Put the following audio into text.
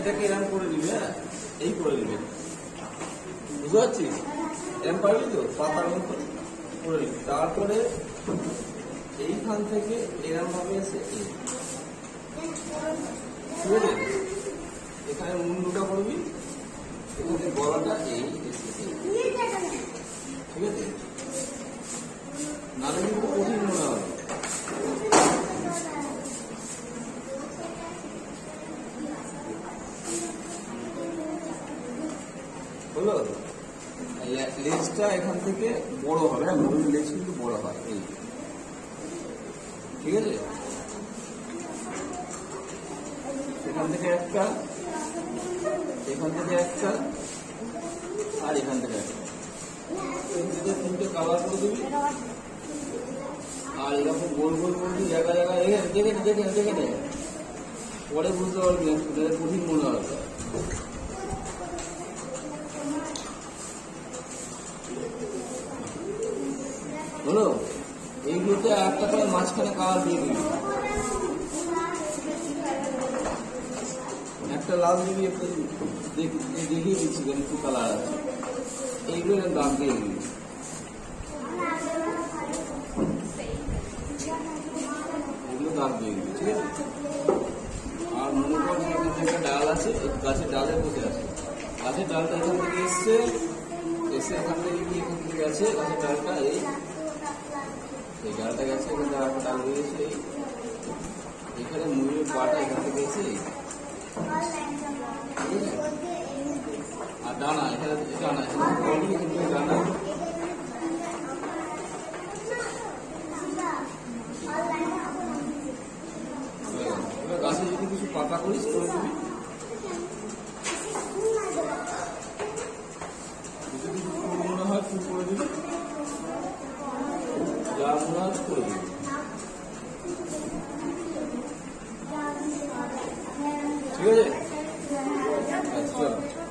এটাকে এরম করে দিবে, হ্যাঁ এই করে দিবে, বুঝতে পারছিস? এরম পারবি তো, পাতার মতো করে দিবি। তারপরে এইখান থেকে এরম ভাবে এসে ঠিক আছে, এখানে মুন্ডুটা করবি, এখানে গলাটা এই ঠিক আছে, নাহলে কিন্তু কঠিন মনে হবে। হলো, লেজটা এখান থেকে বড় হবে, হ্যাঁ গরুর লেজ কিন্তু বড় হয় এই, ঠিক আছে? এখান থেকে একটা, এখান থেকে একটা, আর এখান থেকে একটা, তিনটে কালার করে দিবি। আর এরকম গোল গোল করবি জায়গা জায়গায়, দেখে দেখে দেখে নে, পরে বুঝতে পারবি কঠিন মনে হবে। হলো, এইগুলোতে একটা করে মাঝখানে কালার দিয়ে দিবি, একটা লাল দিবি, একটা দেখিয়ে দিচ্ছি একটু কালার আছে, এইগুলো দাম দিয়ে দিবি। এগুলো দাম দিয়ে দিবি, ঠিক আছে? আর মনে কর একটা ডাল আছে, গাছের ডালে বসে আছে, গাছের ডালটা এখান থেকে এসছে, এসে এখান থেকে কি এখান থেকে গেছে গাছের ডালটা, এই ডালটা গেছে, এখান থেকে একটা ডাল বেরিয়েছে, এখানে ময়ূরের পাটা এখান থেকে এসে, আর ডানা এখানে, ডানা এখানে ডানা, গাছে যদি কিছু পাতা করিস করে দিবি, যদি কিছু ফুল মনে হয় ফুল করে দিবি, যা মনে হয় করে দিবি, ঠিক আছে? আচ্ছা।